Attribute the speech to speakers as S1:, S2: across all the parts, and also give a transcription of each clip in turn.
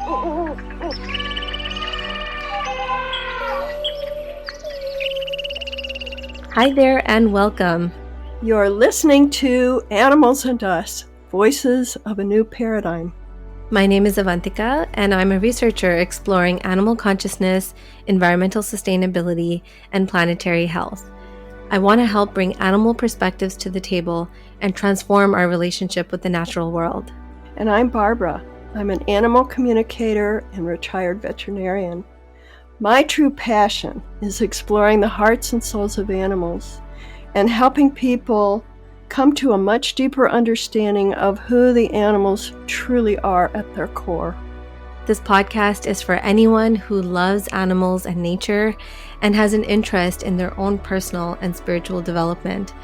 S1: Hi there and welcome.
S2: You're listening to Animals and Us, Voices of a New Paradigm.
S1: My name is Avantika, and I'm a researcher exploring animal consciousness, environmental sustainability, and planetary health. I want to help bring animal perspectives to the table and transform our relationship with the natural world.
S2: And I'm Barbara. I'm an animal communicator and retired veterinarian. My true passion is exploring the hearts and souls of animals and helping people come to a much deeper understanding of who the animals truly are at their core.
S1: This podcast is for anyone who loves animals and nature and has an interest in their own personal and spiritual development.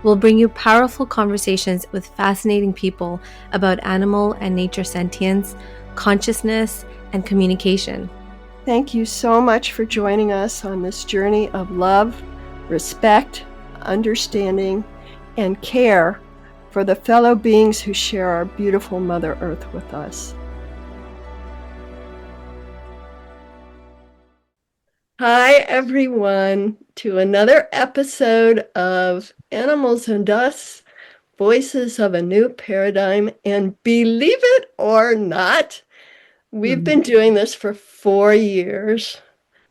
S1: We'll bring you powerful conversations with fascinating people about animal and nature sentience, consciousness, and communication.
S2: Thank you so much for joining us on this journey of love, respect, understanding, and care for the fellow beings who share our beautiful Mother Earth with us. Hi, everyone, to another episode of Animals and Us, Voices of a New Paradigm. And believe it or not, we've been doing this for 4 years.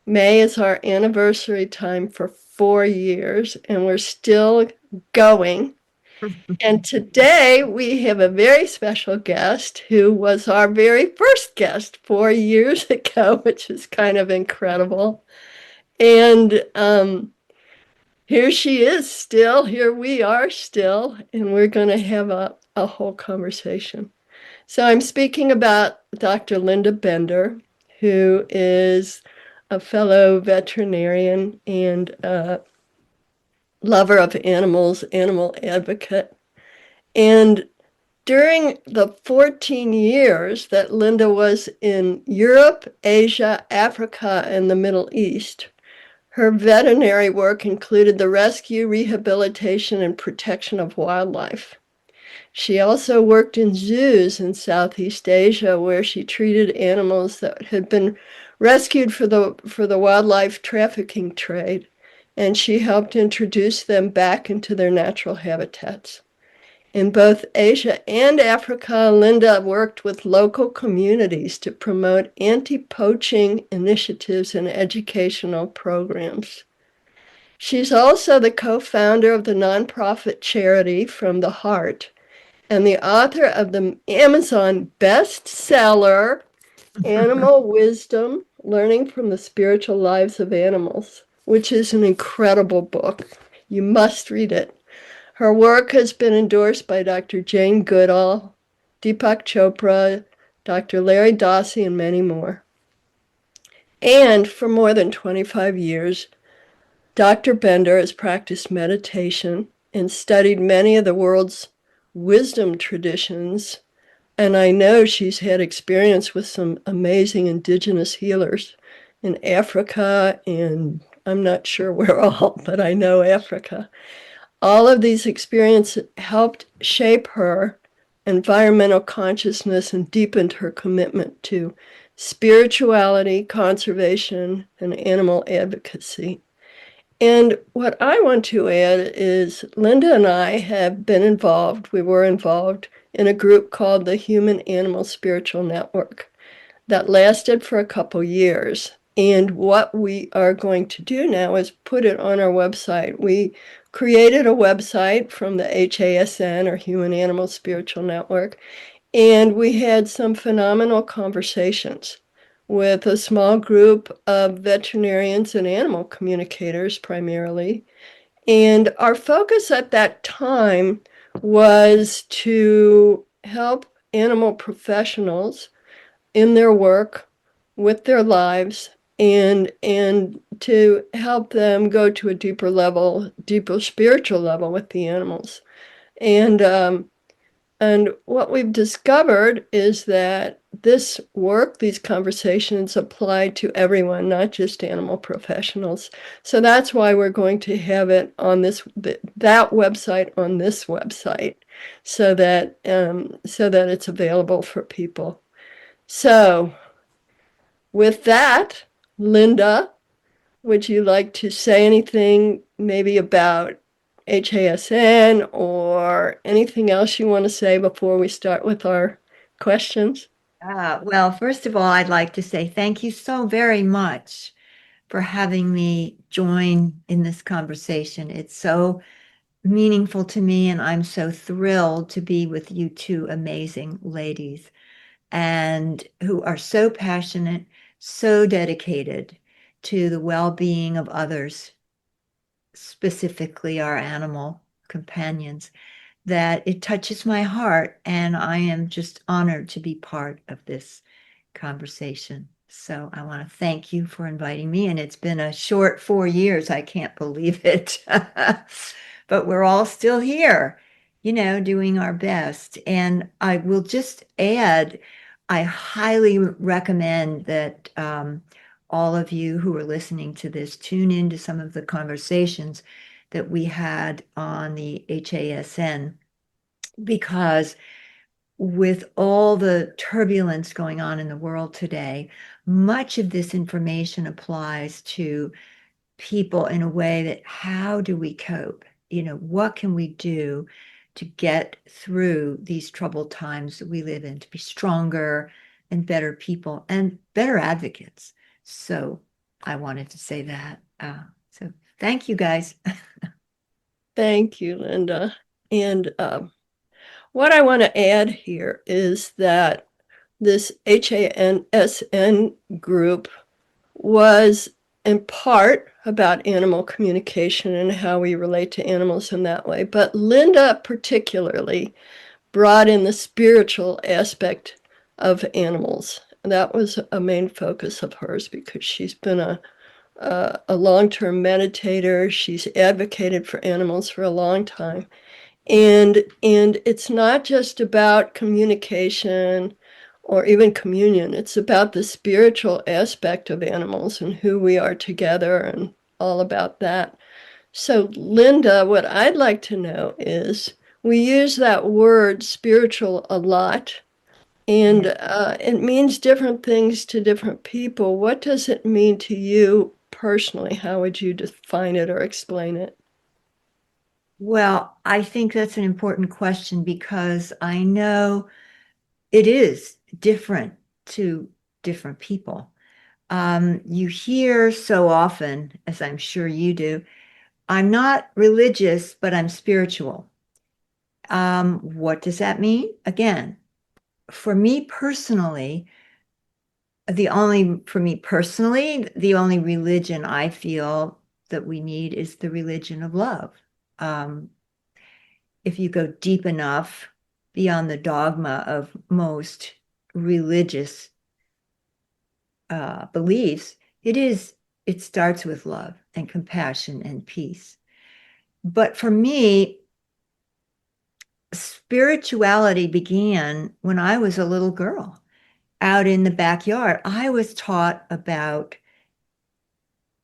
S2: May is our anniversary time for 4 years, and we're still going. And today we have a very special guest who was our very first guest 4 years ago, which is kind of incredible. And here she is still, here we are still, and we're going to have a whole conversation. So I'm speaking about Dr. Linda Bender, who is a fellow veterinarian and lover of animals, animal advocate. And during the 14 years that Linda was in Europe, Asia, Africa, and the Middle East, her veterinary work included the rescue, rehabilitation, and protection of wildlife. She also worked in zoos in Southeast Asia, where she treated animals that had been rescued for the wildlife trafficking trade, and she helped introduce them back into their natural habitats. In both Asia and Africa, Linda worked with local communities to promote anti-poaching initiatives and educational programs. She's also the co-founder of the nonprofit charity From the Heart and the author of the Amazon bestseller, Animal Wisdom, Learning from the Spiritual Lives of Animals, which is an incredible book. You must read it. Her work has been endorsed by Dr. Jane Goodall, Deepak Chopra, Dr. Larry Dossey, and many more. And for more than 25 years, Dr. Bender has practiced meditation and studied many of the world's wisdom traditions. And I know she's had experience with some amazing indigenous healers in Africa, and I'm not sure where all, but I know Africa. All of these experiences helped shape her environmental consciousness and deepened her commitment to spirituality, conservation, and animal advocacy. And what I want to add is Linda and I we were involved in a group called the Human Animal Spiritual Network that lasted for a couple years. And what we are going to do now is put it on our website. We created a website from the HASN, or Human Animal Spiritual Network, and we had some phenomenal conversations with a small group of veterinarians and animal communicators primarily. And our focus at that time was to help animal professionals in their work, with their lives, and to help them go to a deeper level, deeper spiritual level with the animals. And what we've discovered is that this work, these conversations apply to everyone, not just animal professionals. So that's why we're going to have it on that website on this website, so that it's available for people. So with that, Linda, would you like to say anything maybe about HASN or anything else you want to say before we start with our questions?
S3: Well, first of all, I'd like to say thank you so very much for having me join in this conversation. It's so meaningful to me, and I'm so thrilled to be with you two amazing ladies and who are so passionate, so dedicated to the well-being of others, specifically our animal companions, that it touches my heart, and I am just honored to be part of this conversation. So I want to thank you for inviting me. And it's been a short 4 years. I can't believe it. But we're all still here, doing our best. And I will just add, I highly recommend that all of you who are listening to this tune into some of the conversations that we had on the HASN, because with all the turbulence going on in the world today, much of this information applies to people in a way that how do we cope? What can we do to get through these troubled times that we live in, to be stronger and better people and better advocates? So I wanted to say that. So thank you guys.
S2: Thank you, Linda. And what I want to add here is that this HANSN group was in part about animal communication and how we relate to animals in that way. But Linda particularly brought in the spiritual aspect of animals. That was a main focus of hers because she's been a long-term meditator. She's advocated for animals for a long time. And it's not just about communication or even communion. It's about the spiritual aspect of animals and who we are together and all about that. So, Linda, what I'd like to know is we use that word spiritual a lot, and
S3: Yeah.
S2: it means different things to different people. What does it mean to you personally? How would you define it or explain it?
S3: Well, I think that's an important question because I know it is different to different people. You hear so often, as I'm sure you do, I'm not religious, but I'm spiritual. What does that mean? Again, for me personally, the only religion I feel that we need is the religion of love. Um, if you go deep enough beyond the dogma of most religious beliefs, it starts with love and compassion and peace. But for me, spirituality began when I was a little girl out in the backyard. I was taught about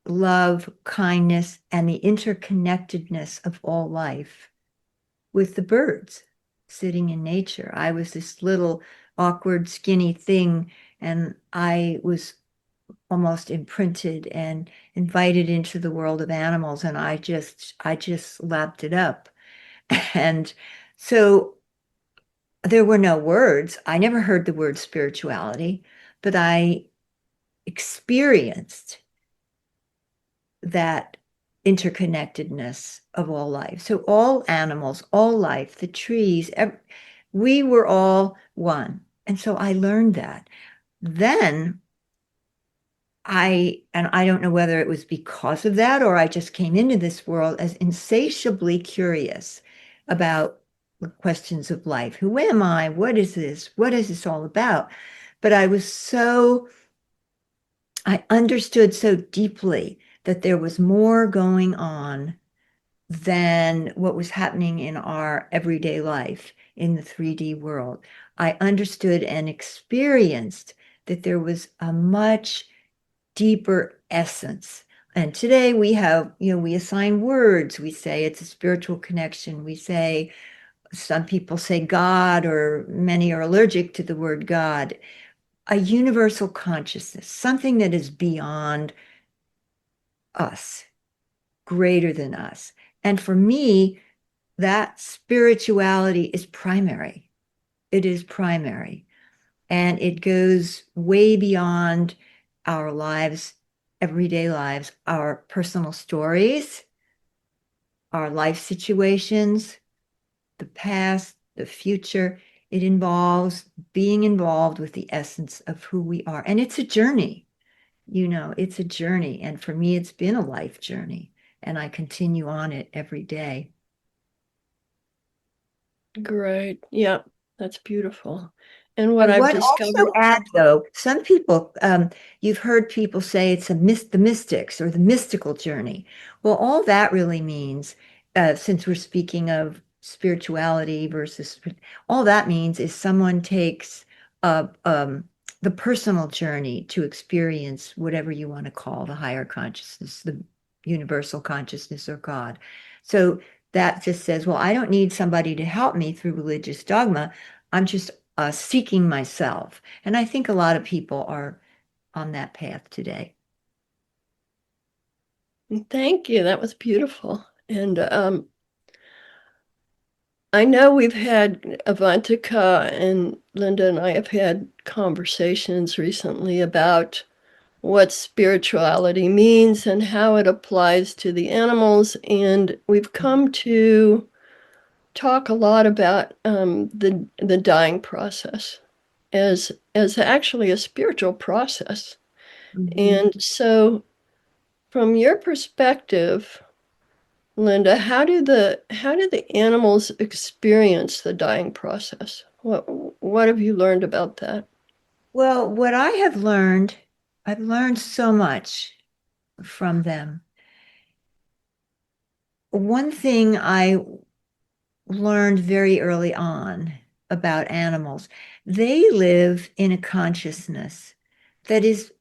S3: love, kindness, and the interconnectedness of all life with the birds sitting in nature. I was this little awkward, skinny thing, and I was almost imprinted and invited into the world of animals, and I just lapped it up. And so there were no words. I never heard the word spirituality, but I experienced that interconnectedness of all life. So all animals, all life, the trees, we were all one. And so I learned that. Then and I don't know whether it was because of that or I just came into this world as insatiably curious about the questions of life. Who am I? What is this? What is this all about? But I understood so deeply that there was more going on than what was happening in our everyday life in the 3D world. I understood and experienced that there was a much deeper essence. And today we have, we assign words. We say it's a spiritual connection. We say, some people say God, or many are allergic to the word God. a universal consciousness, something that is beyond us, greater than us. And for me, that spirituality is primary. It is primary. And it goes way beyond our lives, everyday lives, our personal stories, our life situations, the past, the future. It involves being involved with the essence of who we are. And it's a journey, it's a journey. And for me, it's been a life journey. And I continue on it every day.
S2: Great. Yeah, that's beautiful. And
S3: I
S2: what I've
S3: would also
S2: discovered,
S3: add, though, some people, you've heard people say it's the mystics or the mystical journey. Well, all that really means, since we're speaking of spirituality versus, all that means is someone takes the personal journey to experience whatever you want to call the higher consciousness, the universal consciousness or God. So that just says, well, I don't need somebody to help me through religious dogma. I'm just seeking myself. And I think a lot of people are on that path today.
S2: thank you, that was beautiful. And I know we've had Avantika and Linda and I have had conversations recently about what spirituality means and how it applies to the animals. And we've come to talk a lot about the dying process as actually a spiritual process.
S3: Mhm.
S2: And so, from your perspective, Linda, how do the animals experience the dying process? What have you learned about that?
S3: Well, what I have learned, I've learned so much from them. One thing I learned very early on about animals, they live in a consciousness that is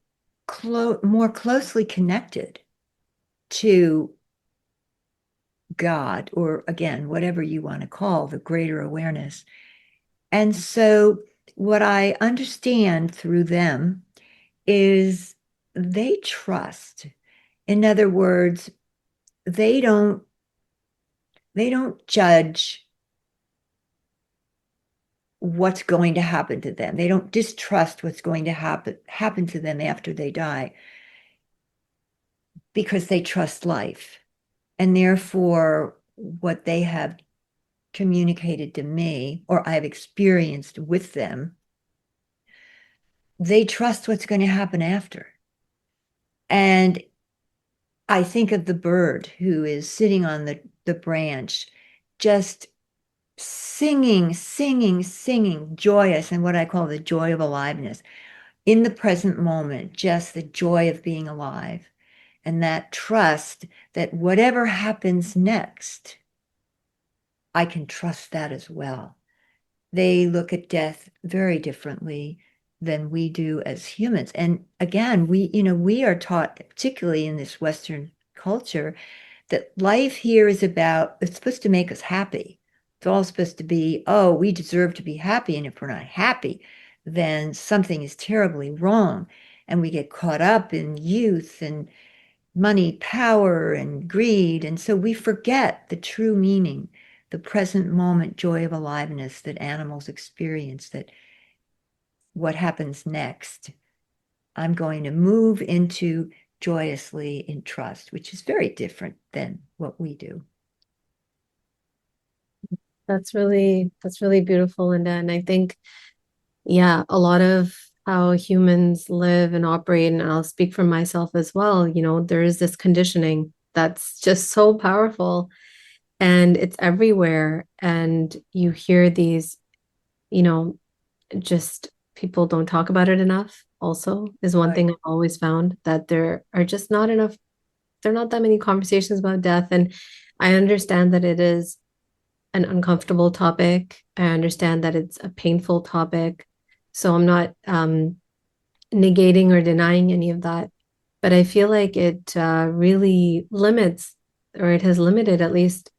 S3: more closely connected to God, or again, whatever you want to call the greater awareness. And so, what I understand through them is they trust. In other words, they don't they don't judge what's going to happen to them. They don't distrust what's going to happen to them after they die because they trust life. And therefore, what they have communicated to me or I've experienced with them, they trust what's going to happen after. And I think of the bird who is sitting on the branch, just singing, singing, singing, joyous, and what I call the joy of aliveness in the present moment, just the joy of being alive. And that trust that whatever happens next, I can trust that as well. They look at death very differently than we do as humans. And again, we are taught, particularly in this Western culture, that life here is about, it's supposed to make us happy. It's all supposed to be, oh, we deserve to be happy. And if we're not happy, then something is terribly wrong. And we get caught up in youth and money, power, and greed. And so we forget the true meaning, the present moment joy of aliveness that animals experience, that what happens next, I'm going to move into joyously in trust, which is very different than what we do.
S1: That's really beautiful, Linda. And I think, yeah, a lot of how humans live and operate, and I'll speak for myself as well, there is this conditioning that's just so powerful and it's everywhere. And you hear these, you know, just people don't talk about it enough, also, is one
S3: Right.
S1: thing I've always found, that there are just not enough, there are not that many conversations about death. And I understand that it is an uncomfortable topic. I understand that it's a painful topic. So I'm not negating or denying any of that. But I feel like it really limits, or it has limited at least,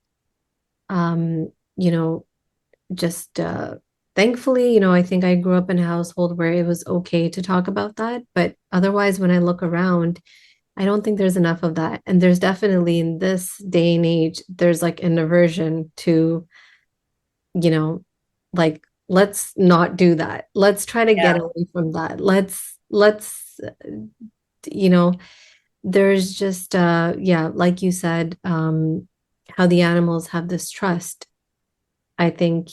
S1: um, you know, just thankfully, I think I grew up in a household where it was okay to talk about that. But otherwise, when I look around, I don't think there's enough of that. And there's definitely in this day and age, there's like an aversion to, you know, like let's not do that. Let's try to get
S3: Yeah.
S1: away from that. Let's you know, there's just yeah, like you said, how the animals have this trust. I think,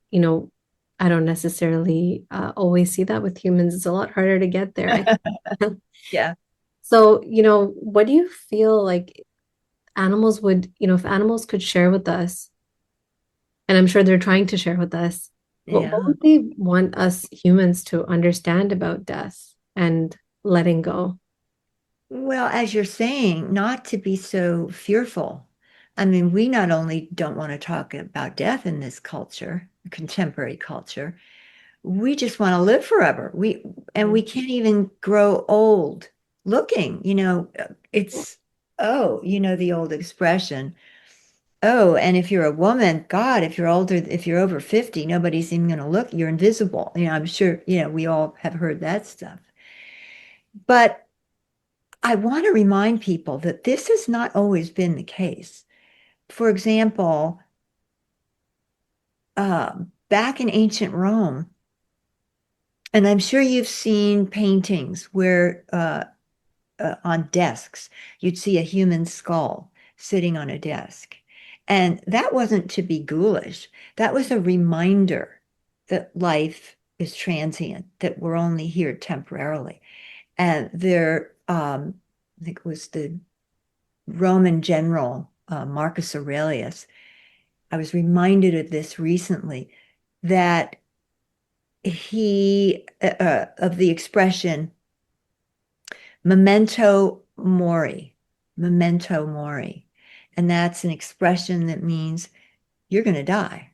S1: you know, I don't necessarily always see that with humans. It's a lot harder to get there, I think.
S3: Yeah.
S1: So, what do you feel like animals would, if animals could share with us, and I'm sure they're trying to share with us, what
S3: Yeah.
S1: would they want us humans to understand about death and letting go?
S3: Well, as you're saying, not to be so fearful. I mean, we not only don't want to talk about death in this culture, contemporary culture, we just want to live forever. We can't even grow old looking, it's the old expression. Oh, and if you're a woman, God, if you're over 50, nobody's even going to look, you're invisible. I'm sure, we all have heard that stuff. But I want to remind people that this has not always been the case. For example, back in ancient Rome, and I'm sure you've seen paintings where on desks you'd see a human skull sitting on a desk. And that wasn't to be ghoulish. That was a reminder that life is transient, that we're only here temporarily. And I think it was the Roman general Marcus Aurelius. I was reminded of this recently that he of the expression memento mori, and that's an expression that means you're going to die,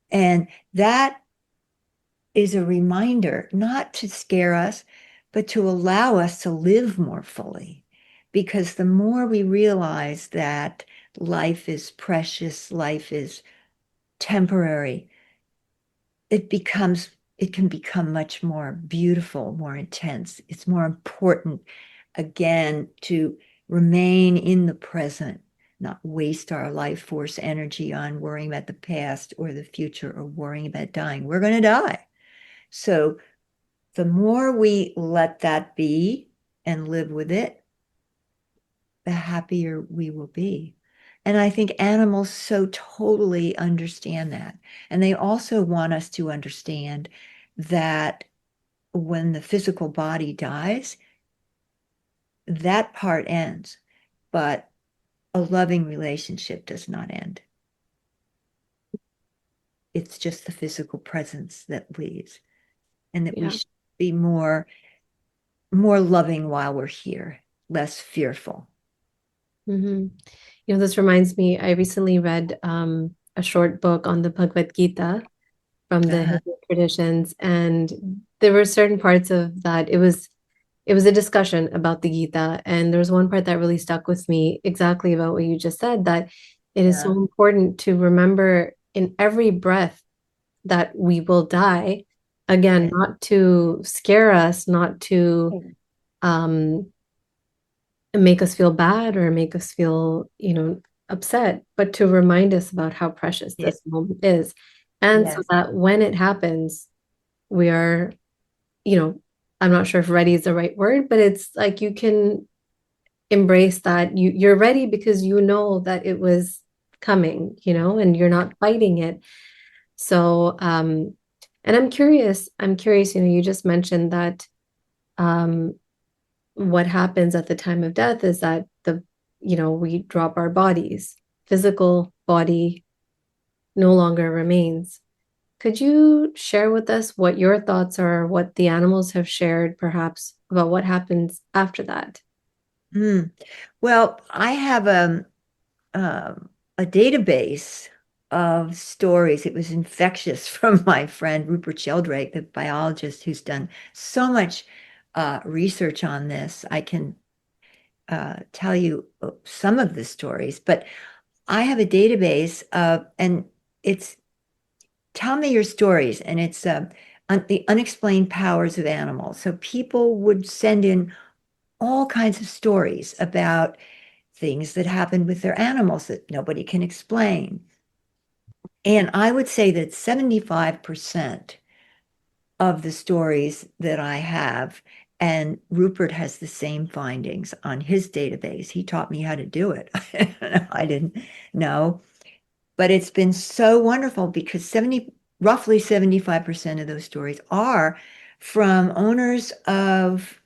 S3: and that is a reminder not to scare us, but to allow us to live more fully. Because the more we realize that life is precious, life is temporary, it can become much more beautiful, more intense. It's more important, again, to remain in the present, not waste our life force energy on worrying about the past or the future or worrying about dying. We're going to die. So the more we let that be and live with it, the happier we will be. And I think animals so totally understand that. And they also want us to understand that when the physical body dies, that part ends, but a loving relationship does not end. It's just the physical presence that leaves, and that we
S1: Yeah.
S3: should be more loving while we're here, less fearful.
S1: hmm this reminds me, I recently read a short book on the Bhagavad Gita from the
S3: Uh-huh.
S1: Hindu traditions, and there were certain parts of that. It was a discussion about the Gita, and there was one part that really stuck with me exactly about what you just said, that it is so
S3: Yeah.
S1: important to remember in every breath that we will die. Again,
S3: Yeah.
S1: not to scare us, not to um, make us feel bad or make us feel, upset, but to remind us about how precious
S3: Yeah.
S1: this moment is. And so
S3: Yes.
S1: that when it happens, we are, you know, I'm not sure if ready is the right word, but it's like you can embrace that you're ready because you know that it was coming, and you're not fighting it. So, and I'm curious, you just mentioned that um what happens at the time of death is that we drop our bodies. Physical body no longer remains. Could you share with us what your thoughts are, what the animals have shared, perhaps, about what happens after that?
S3: Mm. Well, I have a database of stories. It was infectious from my friend Rupert Sheldrake, the biologist who's done so much research on this. I can tell you some of the stories, but I have a database of, and it's tell me your stories. And it's the unexplained powers of animals. So people would send in all kinds of stories about things that happened with their animals that nobody can explain. And I would say that 75% of the stories that I have, and Rupert has the same findings on his database. He taught me how to do it. I didn't know, but it's been so wonderful because roughly 75% of those stories are from owners of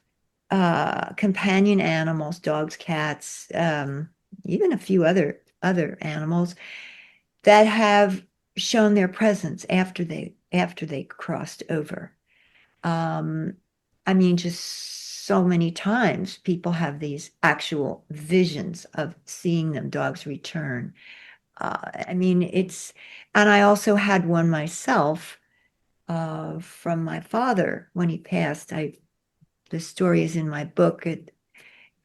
S3: companion animals, dogs, cats, even a few other animals that have shown their presence after they crossed over. Um, I mean, just so many times people have these actual visions of seeing them, dogs return. I mean, and I also had one myself from my father when he passed. The story is in my book.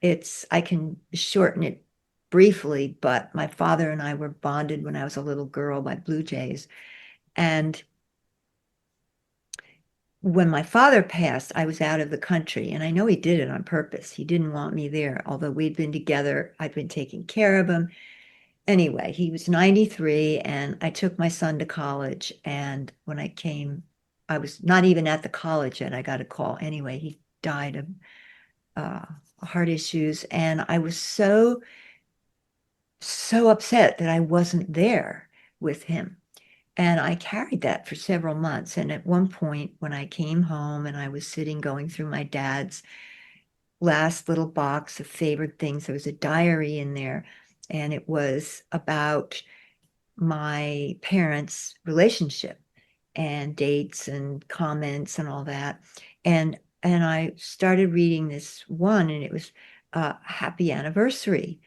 S3: I can shorten it briefly, but my father and I were bonded when I was a little girl by blue jays. And when my father passed, I was out of the country, and I know he did it on purpose. He didn't want me there, although we'd been together. I'd been taking care of him. Anyway, he was 93, and I took my son to college. And when I came, I was not even at the college yet. I got a call. Anyway, he died of uh, heart issues, and I was so upset that I wasn't there with him. And I carried that for several months. And at one point, when I came home and I was sitting going through my dad's last little box of favorite things, there was a diary in there, and it was about my parents' relationship and dates and comments and all that. And I started reading this one, and it was happy anniversary.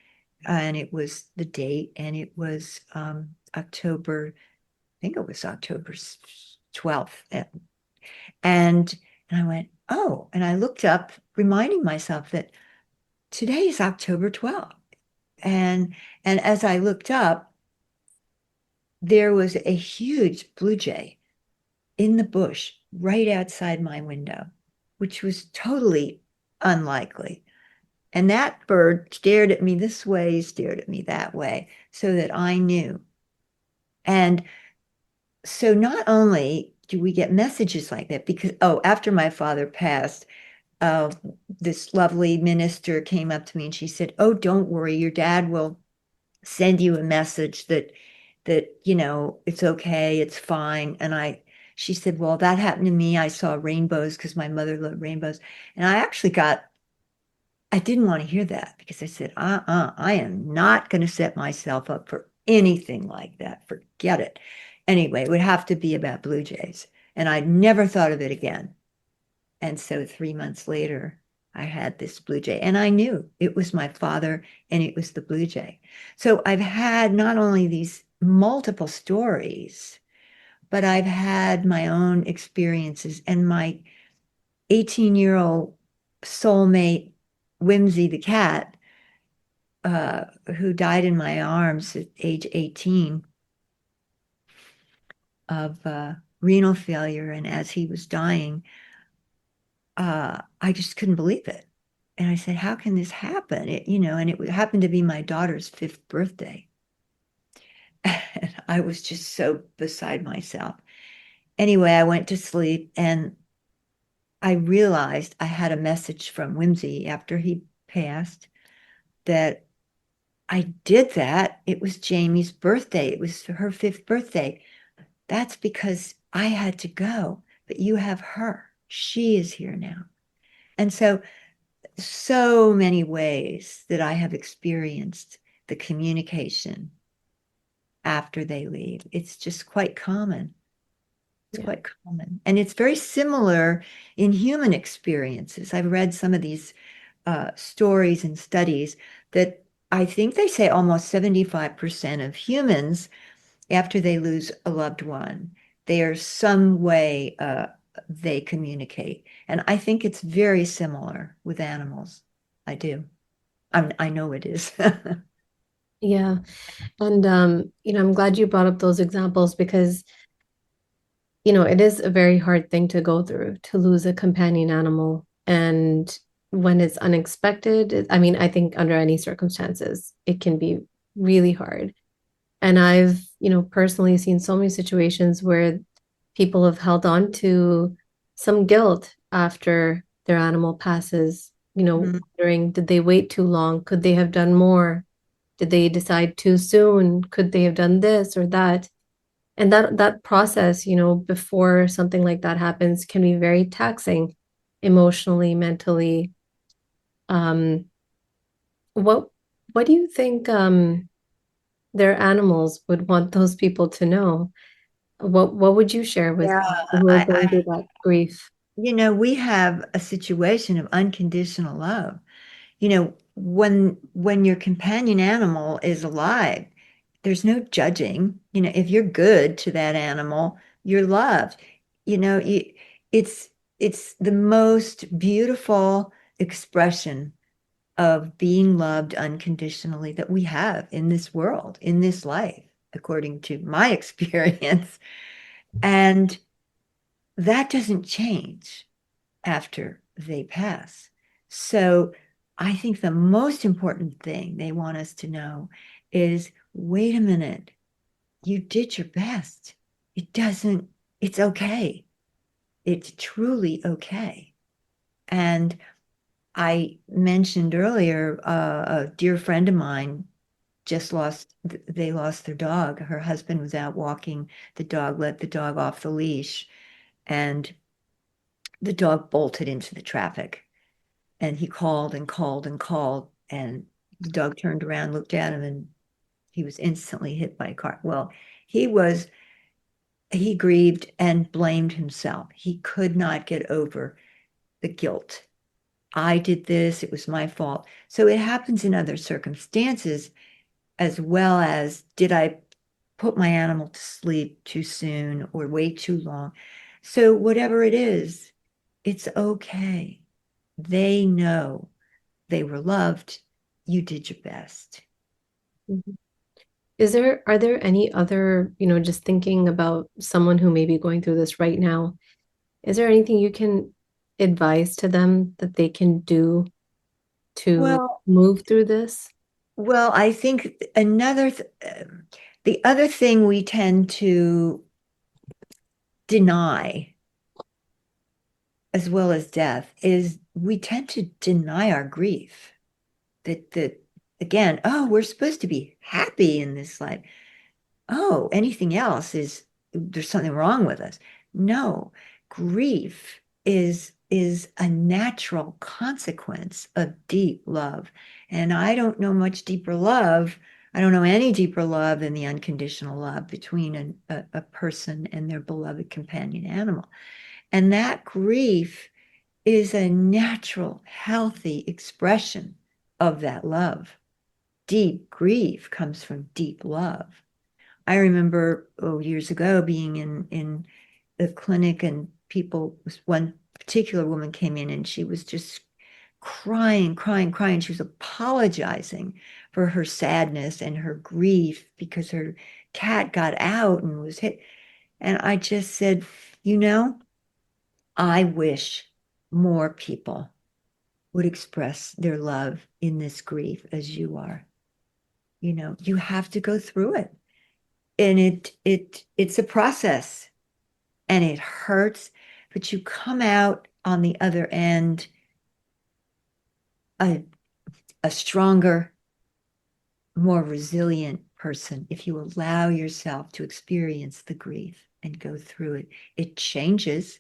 S3: And it was the date, and it was October, I think it was October 12th. And I went, oh, and I looked up, reminding myself that today is October 12th. And as I looked up, there was a huge blue jay in the bush right outside my window, which was totally unlikely. And that bird stared at me this way, stared at me that way, so that I knew. And so not only do we get messages like that, because, oh, after my father passed, uh, this lovely minister came up to me and she said, oh, don't worry, your dad will send you a message that it's okay, it's fine. And she said, well, that happened to me. I saw rainbows because my mother loved rainbows. And I didn't want to hear that because I said, I am not going to set myself up for anything like that. Forget it. Anyway, it would have to be about blue jays. And I'd never thought of it again. And so 3 months later, I had this blue jay, and I knew it was my father and it was the blue jay. So I've had not only these multiple stories, but I've had my own experiences, and my 18-year-old soulmate, Whimsy the cat, who died in my arms at age 18 of renal failure. And as he was dying, I just couldn't believe it. And I said, how can this happen? And it happened to be my daughter's 5th birthday. And I was just so beside myself. Anyway, I went to sleep, and I realized I had a message from Whimsy after he passed that I did that. It was Jamie's birthday. It was her 5th birthday. That's because I had to go, but you have her. She is here now. And so many ways that I have experienced the communication after they leave. It's just quite common. It's
S1: Yeah.
S3: quite common. And it's very similar in human experiences. I've read some of these stories and studies that I think they say almost 75% of humans, after they lose a loved one, there's some way they communicate. And I think it's very similar with animals. I do. I know it is.
S1: Yeah. And I'm glad you brought up those examples because it is a very hard thing to go through to lose a companion animal. And when it's unexpected, I mean, I think under any circumstances, it can be really hard. And I've, personally seen so many situations where people have held on to some guilt after their animal passes,
S3: Mm.
S1: wondering, did they wait too long? Could they have done more? Did they decide too soon? Could they have done this or that? And that process, before something like that happens can be very taxing emotionally, mentally. Um, what what do you think their animals would want those people to know? What would you share with
S3: Yeah,
S1: people who are going
S3: I
S1: through that grief?
S3: we have a situation of unconditional love. When your companion animal is alive, there's no judging. If you're good to that animal, you're loved. You know, you, it's it's the most beautiful expression of being loved unconditionally that we have in this world, in this life, according to my experience. And that doesn't change after they pass. So I think the most important thing they want us to know is wait a minute, you did your best. It doesn't, it's okay. It's truly okay. And I mentioned earlier, a dear friend of mine they lost their dog. Her husband was out walking the dog, let the dog off the leash, and the dog bolted into the traffic. And he called and called and called, and the dog turned around, looked at him, and he was instantly hit by a car. Well, he was, he grieved and blamed himself. He could not get over the guilt. I did this, it was my fault. So it happens in other circumstances, as well as did I put my animal to sleep too soon or wait too long? So, whatever it is, it's okay. They know they were loved. You did your best.
S1: Mhm. Are there any other, just thinking about someone who may be going through this right now, is there anything you can advise to them that they can do to
S3: Well,
S1: move through this?
S3: I think the other thing we tend to deny, as well as death, is we tend to deny our grief. That again, oh, we're supposed to be happy in this life. Oh, anything else is there's something wrong with us. No, grief is a natural consequence of deep love. And I don't know much deeper love. I don't know any deeper love than the unconditional love between a person and their beloved companion animal. And that grief is a natural, healthy expression of that love. Deep grief comes from deep love. I remember years ago being in the clinic, and one particular woman came in and she was just crying, crying, crying. She was apologizing for her sadness and her grief because her cat got out and was hit. And I just said, you know, I wish more people would express their love in this grief as you are. You have to go through it. And it's a process, and it hurts, but you come out on the other end a, a stronger, more resilient person if you allow yourself to experience the grief and go through it. It changes.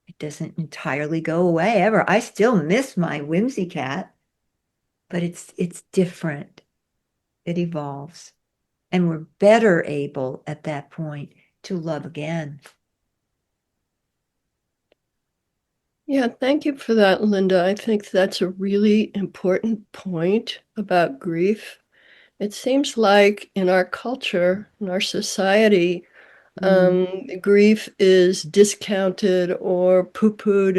S3: It doesn't entirely go away ever. I still miss my whimsy cat, but it's different. It evolves. And we're better able at that point to love again.
S2: Yeah, thank you for that, Linda. I think that's a really important point about grief. It seems like in our culture, in our society,
S3: Mm.
S2: grief is discounted or poo-pooed,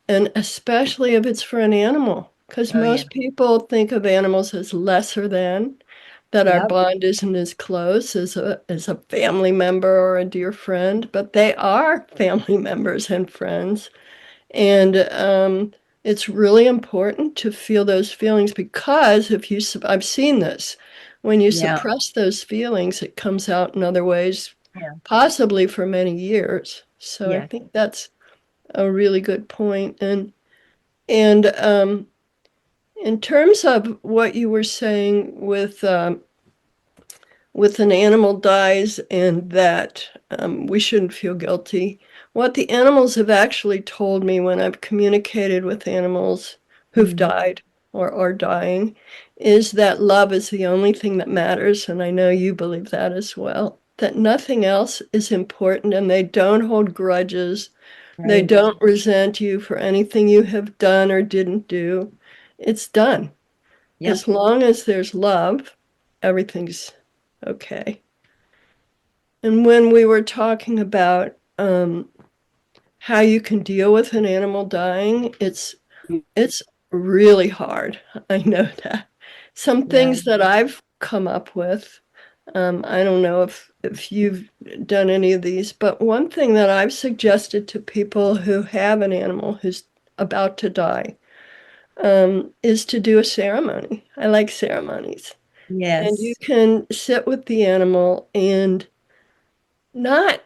S2: and especially if it's for an animal, because
S3: Oh, yeah.
S2: most people think of animals as lesser than. that our
S3: Yep.
S2: bond isn't as close as a family member or a dear friend, but they are family members and friends. And it's really important to feel those feelings because I've seen this, when you
S3: Yeah.
S2: suppress those feelings, it comes out in other ways,
S3: Yeah.
S2: possibly for many years. So I
S3: Yes.
S2: think that's a really good point. And in terms of what you were saying with an animal dies and that we shouldn't feel guilty. What the animals have actually told me when I've communicated with animals who've
S3: Mm,
S2: died or are dying is that love is the only thing that matters. And I know you believe that as well, that nothing else is important and they don't hold grudges. They
S3: right.
S2: don't resent you for anything you have done or didn't do. It's done.
S3: Yep.
S2: As long as there's love, everything's okay. And when we were talking about how you can deal with an animal dying, it's really hard. I know that. Some
S3: Yeah.
S2: things that I've come up with, I don't know if you've done any of these, but one thing that I've suggested to people who have an animal who's about to die is to do a ceremony. I like ceremonies. And you
S3: Yes.
S2: can sit with the animal and not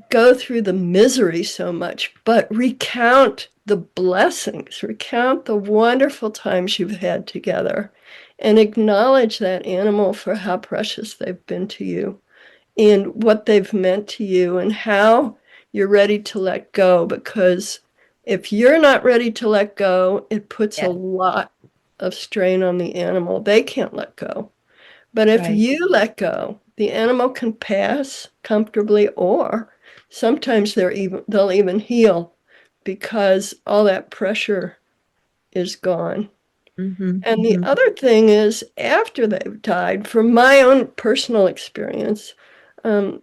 S2: go through the misery so much, but recount the blessings, recount the wonderful times you've had together, and acknowledge that animal for how precious they've been to you and what they've meant to you and how you're ready to let go. Because if you're not ready to let go, it puts a
S3: Yeah.
S2: lot of strain on the animal. They can't let go. But if
S3: Right.
S2: you let go, the animal can pass comfortably, or sometimes they'll even heal because all that pressure is gone.
S3: Mm-hmm.
S2: And the
S3: Mm-hmm.
S2: other thing is, after they've died, from my own personal experience, um,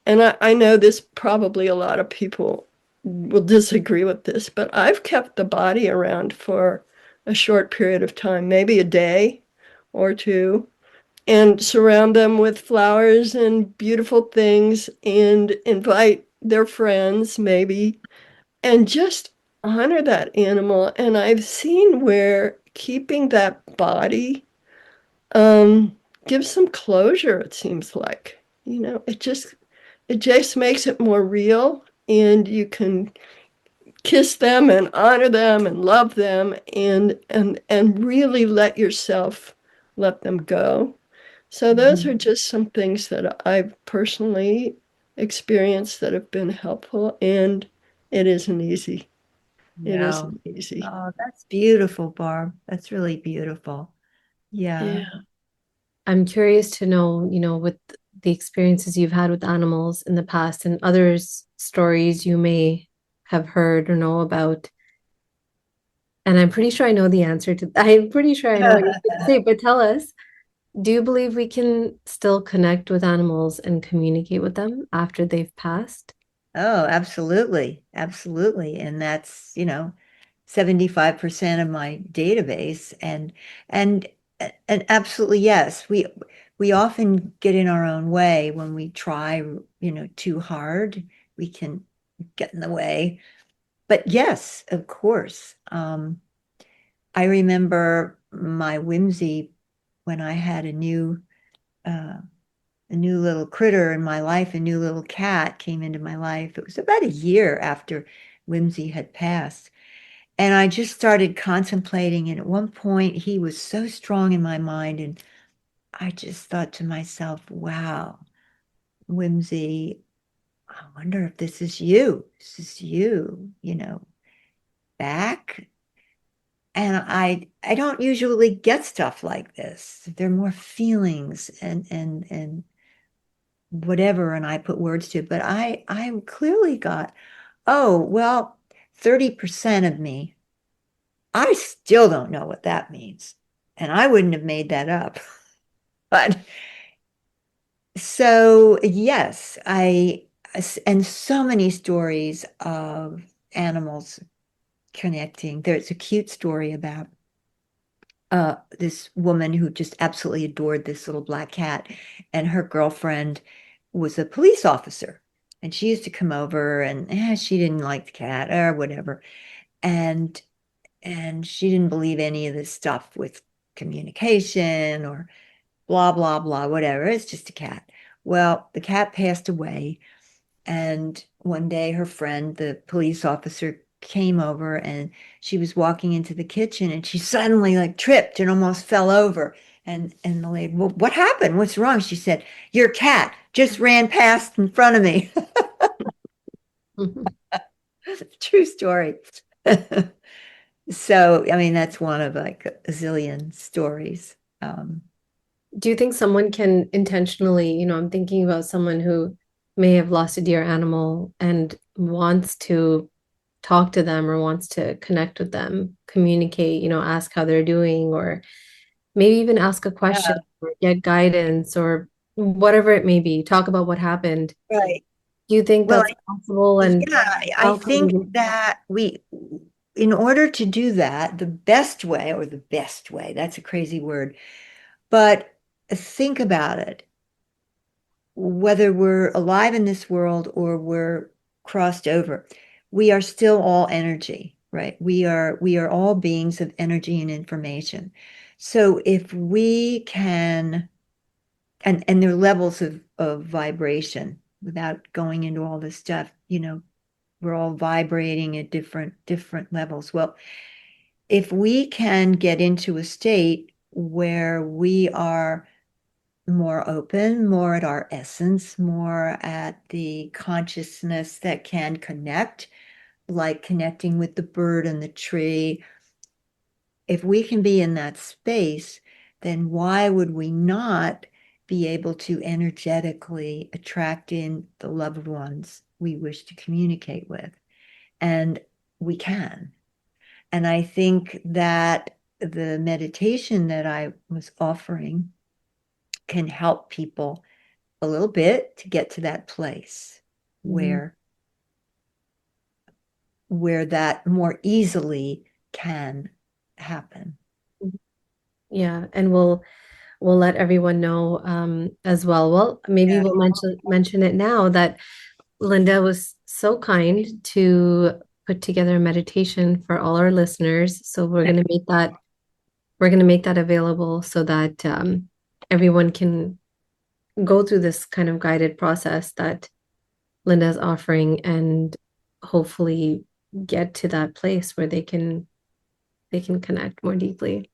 S2: and I know this probably a lot of people will disagree with this, but I've kept the body around for a short period of time, maybe a day or two, and surround them with flowers and beautiful things and invite their friends maybe and just honor that animal. And I've seen where keeping that body um, gives some closure, it seems like. It just makes it more real, and you can kiss them and honor them and love them and really let yourself let them go. So those
S3: Mm-hmm.
S2: are just some things that I've personally experienced that have been helpful, and it isn't easy. It
S3: Yeah.
S2: isn't easy.
S3: Oh, that's beautiful, Barb. That's really beautiful. Yeah.
S2: Yeah.
S1: I'm curious to know, with the experiences you've had with animals in the past and others' stories you may have heard or know about. And I'm pretty sure I know the answer to I'm pretty sure I know what you're going to say, but tell us, do you believe we can still connect with animals and communicate with them after they've passed?
S3: Oh, absolutely. Absolutely. And that's, 75% of my database and and absolutely yes. We often get in our own way when we try, too hard. We can get in the way. But yes, of course. I remember my whimsy when I had uh, a new little critter in my life, a new little cat came into my life. It was about a year after Whimsy had passed. And I just started contemplating. And at one point, he was so strong in my mind. And I just thought to myself, wow, Whimsy, I wonder if this is you. This is you, back. And I don't usually get stuff like this. They're more feelings and whatever, and I put words to it, but I clearly got, oh, well, 30% of me, I still don't know what that means. And I wouldn't have made that up. But so yes, and so many stories of animals connecting. There's a cute story about this woman who just absolutely adored this little black cat, and her girlfriend was a police officer, and she used to come over, and she didn't like the cat or whatever, and she didn't believe any of this stuff with communication or blah blah blah, whatever. It's just a cat. Well, the cat passed away, and one day her friend, the police officer, came over, and she was walking into the kitchen, and she suddenly like tripped and almost fell over. And the lady, well, what happened? What's wrong? She said, your cat just ran past in front of me. True story. So, I mean, that's one of like a zillion stories.
S1: Do you think someone can intentionally, I'm thinking about someone who may have lost a dear animal and wants to talk to them or wants to connect with them, communicate, ask how they're doing, or maybe even ask a question
S3: Yeah,
S1: or get guidance or whatever it may be, talk about what happened.
S3: right.
S1: Do you think
S3: Well,
S1: that's possible? And
S3: yeah, I
S1: how
S3: think
S1: can
S3: that in order to do that, the best way, or the best way, that's a crazy word, but think about it. Whether we're alive in this world or we're crossed over, we are still all energy, right? We are all beings of energy and information. So if we can, and there are levels of vibration without going into all this stuff, we're all vibrating at different levels. Well, if we can get into a state where we are more open, more at our essence, more at the consciousness that can connect, like connecting with the bird and the tree. If we can be in that space, then why would we not be able to energetically attract in the loved ones we wish to communicate with? And we can. And I think that the meditation that I was offering can help people a little bit to get to that place
S1: Mhm.
S3: where that more easily can happen.
S1: Yeah, and we'll let everyone know as well. Well, maybe
S3: Yeah.
S1: we'll mention it now that Linda was so kind to put together a meditation for all our listeners. So we're gonna make that available so that everyone can go through this kind of guided process that Linda's offering and hopefully get to that place where they can connect more deeply.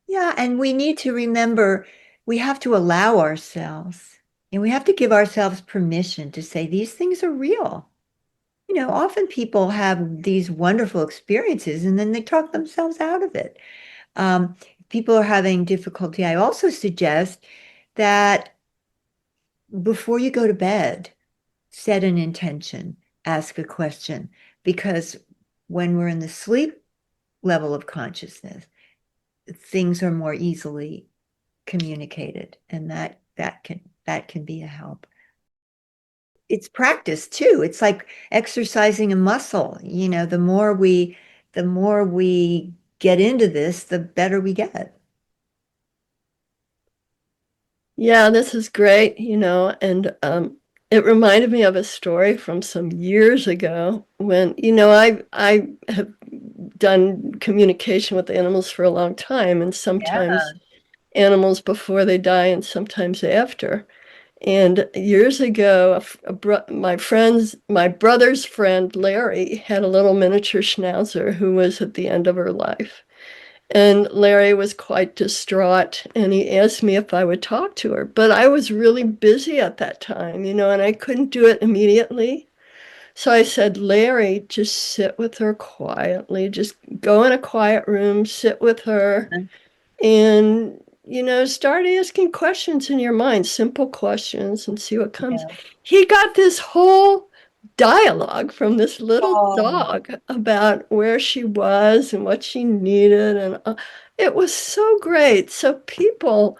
S3: Yeah, and we need to remember we have to allow ourselves and we have to give ourselves permission to say these things are real. Often people have these wonderful experiences and then they talk themselves out of it. If people are having difficulty, I also suggest that before you go to bed, set an intention, ask a question, because when we're in the sleep level of consciousness, things are more easily communicated, and that can be a help. It's practice too. It's like exercising a muscle. The more we get into this, the better we get.
S2: Yeah, this is great, and it reminded me of a story from some years ago when, I have done communication with animals for a long time, and
S3: Yeah.
S2: sometimes animals before they die and sometimes after. And years ago, my brother's friend Larry had a little miniature schnauzer who was at the end of her life. And Larry was quite distraught, and he asked me if I would talk to her. But I was really busy at that time, and I couldn't do it immediately. So I said, Larry, just sit with her quietly. Just go in a quiet room, sit with her, and, start asking questions in your mind, simple questions, and see what comes.
S3: Yeah.
S2: He got this whole dialogue from this little
S3: Oh,
S2: dog about where she was and what she needed. And it was so great. So people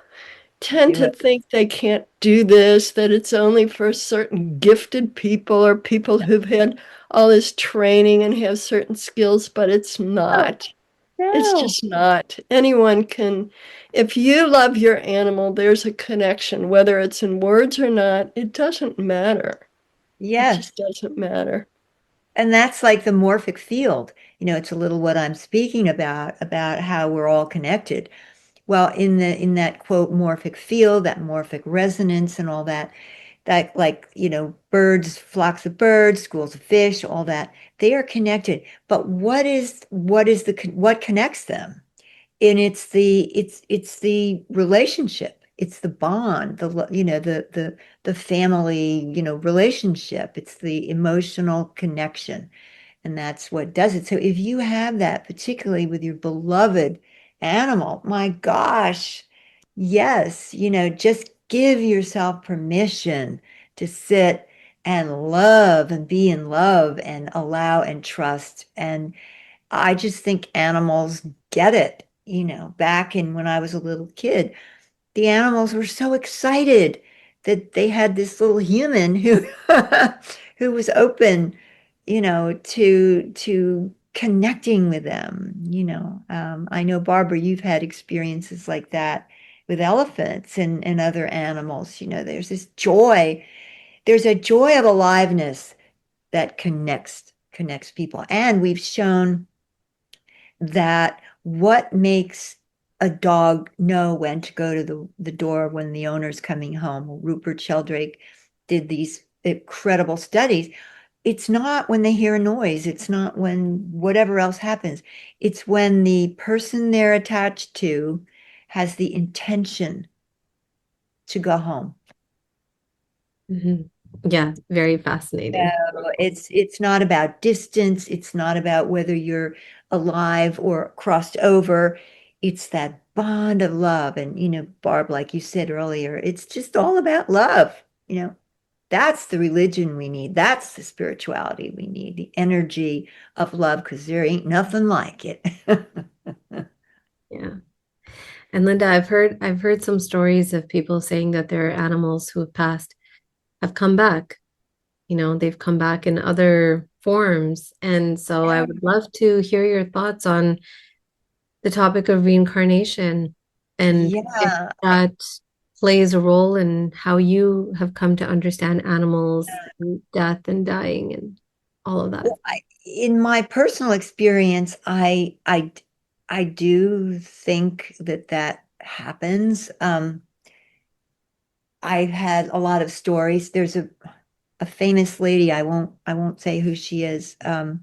S2: tend
S3: do
S2: to
S3: it.
S2: think they can't do this, that it's only for certain gifted people or people who've had all this training and have certain skills, but it's
S3: Oh,
S2: not. It's
S3: No.
S2: just not. Anyone can, if you love your animal, there's a connection, whether it's in words or not, it doesn't matter. It just
S3: Yes.
S2: doesn't matter.
S3: And that's like the morphic field. It's a little what I'm speaking about how we're all connected. Well, in that quote morphic field, that morphic resonance and all that, that like, birds, flocks of birds, schools of fish, all that, they are connected. But what connects them? And it's the relationship. It's the bond, the family, relationship. It's the emotional connection. And that's what does it. So if you have that, particularly with your beloved animal, my gosh, yes, just give yourself permission to sit and love and be in love and allow and trust. And I just think animals get it. Back in when I was a little kid, the animals were so excited that they had this little human who who was open, to connecting with them. I know, Barbara, you've had experiences like that with elephants and other animals. There's a joy of aliveness that connects people. And we've shown that what makes a dog know when to go to the door when the owner's coming home. Rupert Sheldrake did these incredible studies. It's not when they hear a noise. It's not when whatever else happens. It's when the person they're attached to has the intention to go home.
S1: Mhm. Yeah, very fascinating.
S3: So it's not about distance. It's not about whether you're alive or crossed over. It's that bond of love. And, Barb, like you said earlier, it's just all about love. That's the religion we need. That's the spirituality we need, the energy of love, because there ain't nothing like it.
S1: Yeah. And Linda, I've heard some stories of people saying that their animals who have passed have come back. They've come back in other forms. And so I would love to hear your thoughts on the topic of reincarnation and if
S3: Yeah.
S1: that plays a role in how you have come to understand animals and death and dying and all of that.
S3: Well, in my personal experience, I do think that happens. I've had a lot of stories. There's a famous lady, I won't say who she is. But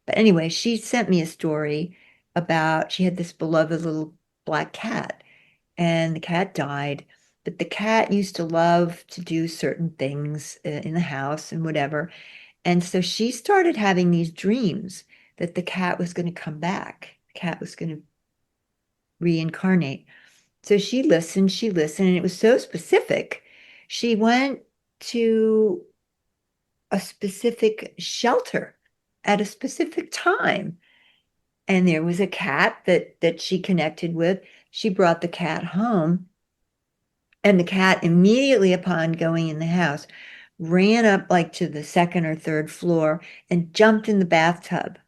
S3: anyway, she sent me a story about she had this beloved little black cat, and the cat died. But the cat used to love to do certain things in the house and whatever. And so she started having these dreams that the cat was going to come back. The cat was going to reincarnate. So she listened, and it was so specific. She went to a specific shelter at a specific time. And there was a cat that she connected with. She brought the cat home, and the cat immediately upon going in the house ran up like to the second or third floor and jumped in the bathtub,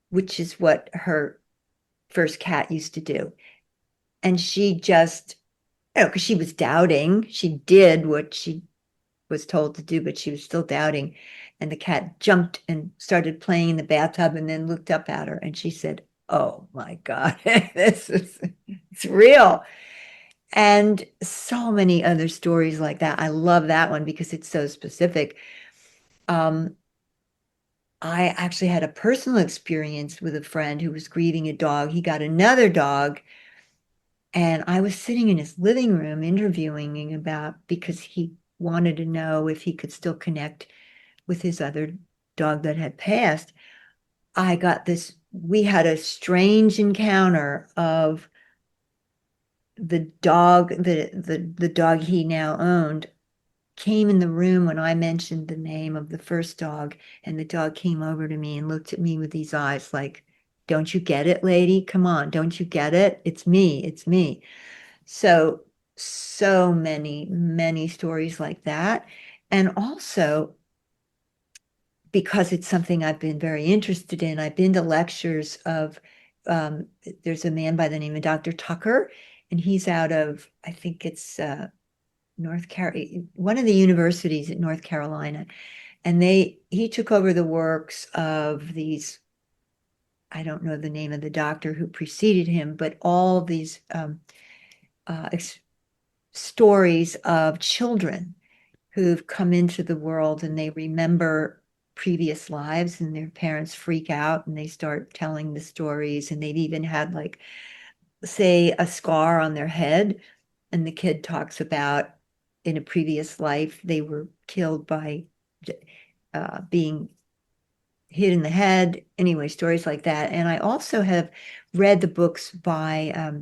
S3: which is what her first cat used to do. And she just, because she was doubting, she did what she was told to do, but she was still doubting. And the cat jumped and started playing in the bathtub and then looked up at her and she said, "Oh my God, it's real." And so many other stories like that. I love that one because it's so specific. Um, I actually had a personal experience with a friend who was grieving a dog. He got another dog, and I was sitting in his living room interviewing him about because he wanted to know if he could still connect with his other dog that had passed. We had a strange encounter of the dog he now owned came in the room when I mentioned the name of the first dog, and the dog came over to me and looked at me with these eyes like, "Don't you get it, lady? Come on, don't you get it? It's me, it's me." So, so many, many stories like that. And also, because it's something I've been very interested in, I've been to lectures of there's a man by the name of Dr. Tucker, and he's out of, I think it's North Carolina, one of the universities at North Carolina. And he took over the works of these, I don't know the name of the doctor who preceded him, but all these uh, stories of children who've come into the world and they remember previous lives and their parents freak out and they start telling the stories, and they've even had, like, say, a scar on their head, and the kid talks about in a previous life they were killed by being hit in the head. Anyway, stories like that. And I also have read the books by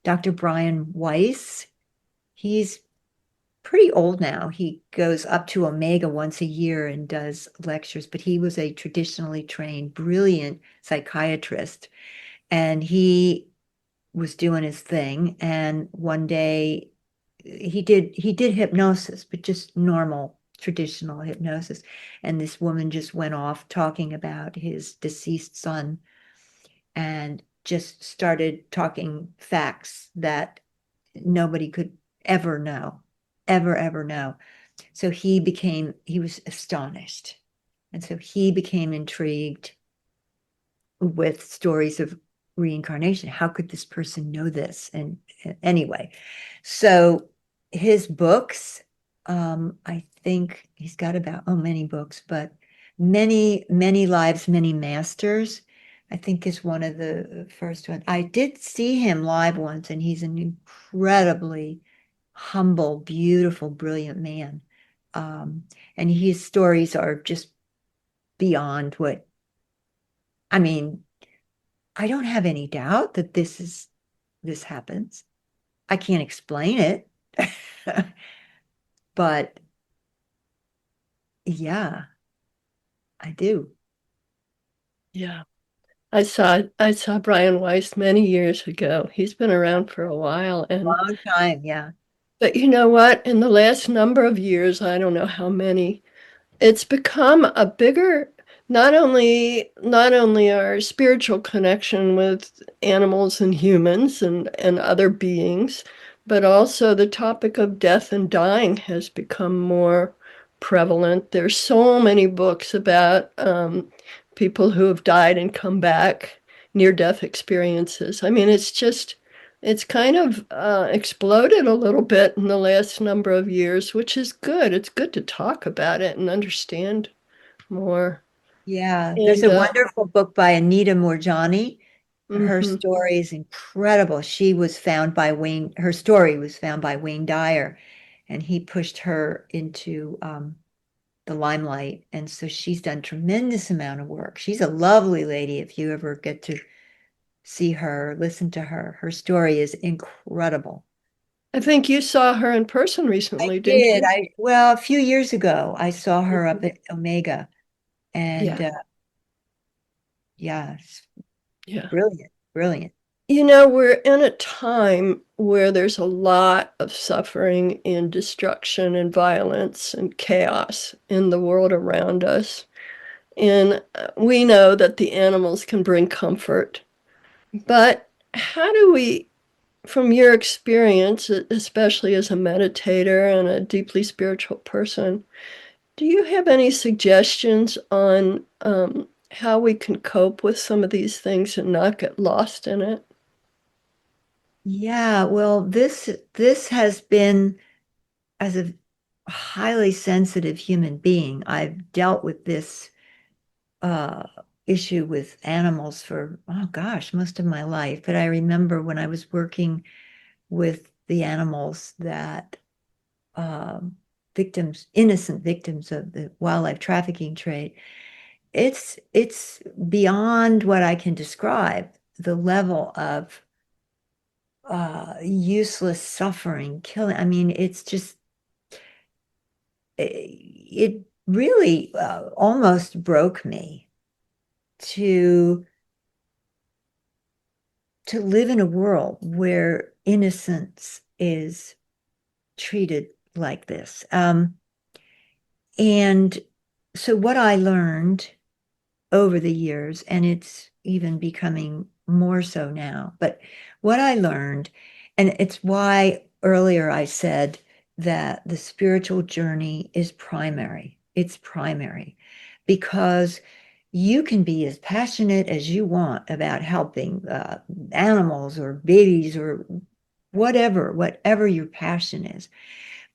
S3: Dr. Brian Weiss. He's pretty old now. He goes up to Omega once a year and does lectures, but he was a traditionally trained, brilliant psychiatrist. And he was doing his thing. And one day he did hypnosis, but just normal traditional hypnosis. And this woman just went off talking about his deceased son and just started talking facts that nobody could ever know, ever know. So he was astonished. And so he became intrigued with stories of reincarnation. How could this person know this? And anyway, so his books, I think he's got about, oh, many books, but many lives, many masters, I think is one of the first ones. I did see him live once, and he's an incredibly humble, beautiful, brilliant man. Um, and his stories are just beyond what, I mean, I don't have any doubt that this happens. I can't explain it. But yeah, I do.
S2: Yeah. I saw Brian Weiss many years ago. He's been around for a while, and
S3: Long time, yeah.
S2: but you know what? In the last number of years, I don't know how many, it's become a bigger, not only our spiritual connection with animals and humans and other beings, but also the topic of death and dying has become more prevalent. There's so many books about people who have died and come back, near-death experiences. I mean, it's kind of exploded a little bit in the last number of years, which is good. It's good to talk about it and understand more.
S3: Yeah, there's
S2: And
S3: a wonderful book by Anita Morjani. Her
S2: mhm.
S3: story is incredible. Her story was found by Wayne Dyer, and he pushed her into the limelight. And so she's done tremendous amount of work. She's a lovely lady. If you ever get to see her, listen to her, her story is incredible.
S2: I think you saw her in person
S3: I
S2: recently, didn't
S3: did.
S2: you?
S3: Well, a few years ago, I saw her up
S2: Mhm.
S3: at Omega, and
S2: Yeah,
S3: yeah, it's
S2: yeah.
S3: brilliant, brilliant.
S2: We're in a time where there's a lot of suffering and destruction and violence and chaos in the world around us. And we know that the animals can bring comfort. But how do we, from your experience, especially as a meditator and a deeply spiritual person, do you have any suggestions on how we can cope with some of these things and not get lost in it?
S3: Yeah, well, this has been, as a highly sensitive human being, I've dealt with this uh issue with animals for, oh gosh, most of my life. But I remember when I was working with the animals that innocent victims of the wildlife trafficking trade, it's beyond what I can describe, the level of useless suffering, killing. I mean, it's just it really almost broke me to live in a world where innocence is treated like this. And so what I learned over the years, and it's even becoming more so now. But what I learned, and it's why earlier I said that the spiritual journey is primary. It's primary because you can be as passionate as you want about helping animals or babies or whatever your passion is.